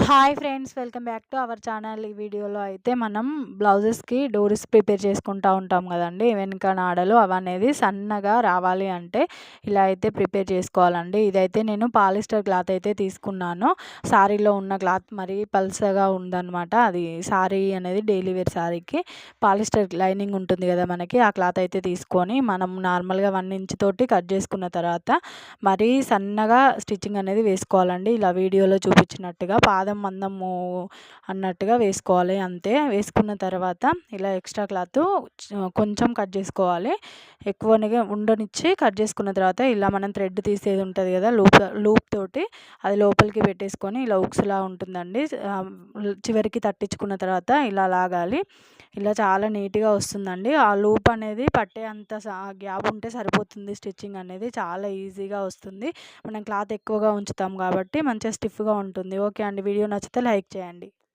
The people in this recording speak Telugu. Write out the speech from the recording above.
Hi friends, welcome back to our channel. ఈ వీడియోలో అయితే మనం బ్లౌజెస్కి డోరీస్ ప్రిపేర్ చేసుకుంటూ ఉంటాం కదండి. వెనుక నాడలు అవనేది సన్నగా రావాలి అంటే ఇలా అయితే ప్రిపేర్ చేసుకోవాలండి. ఇదైతే నేను పాలిస్టర్ క్లాత్ అయితే తీసుకున్నాను. శారీలో ఉన్న క్లాత్ మరీ పల్సగా ఉందన్నమాట. అది శారీ అనేది డైలీ వేర్ శారీకి పాలిస్టర్ లైనింగ్ ఉంటుంది కదా మనకి, ఆ క్లాత్ అయితే తీసుకొని మనం నార్మల్గా 1 ఇంచ్ తోటి కట్ చేసుకున్న తర్వాత మరీ సన్నగా స్టిచ్చింగ్ అనేది వేసుకోవాలండి. ఇలా వీడియోలో చూపించినట్టుగా పాదం మందము అన్నట్టుగా వేసుకోవాలి అంతే. వేసుకున్న తర్వాత ఇలా ఎక్స్ట్రా క్లాత్ కొంచెం కట్ చేసుకోవాలి. ఎక్కువగా ఉండనిచ్చి కట్ చేసుకున్న తర్వాత ఇలా మనం థ్రెడ్ తీసేది ఉంటుంది కదా, లూప్ తోటి అది లోపలికి పెట్టేసుకొని ఇలా ఉక్సులా ఉంటుందండి. చివరికి తట్టించుకున్న తర్వాత ఇలా లాగాలి. ఇలా చాలా నీట్గా వస్తుందండి. ఆ లూప్ అనేది పట్టే అంత గ్యాప్ ఉంటే సరిపోతుంది. స్టిచ్చింగ్ అనేది చాలా ఈజీగా వస్తుంది. మనం క్లాత్ ఎక్కువగా ఉంచుతాం కాబట్టి మంచిగా స్టిఫ్గా ఉంటుంది. ఓకే అండి, వీడియో నచ్చితే లైక్ చేయండి.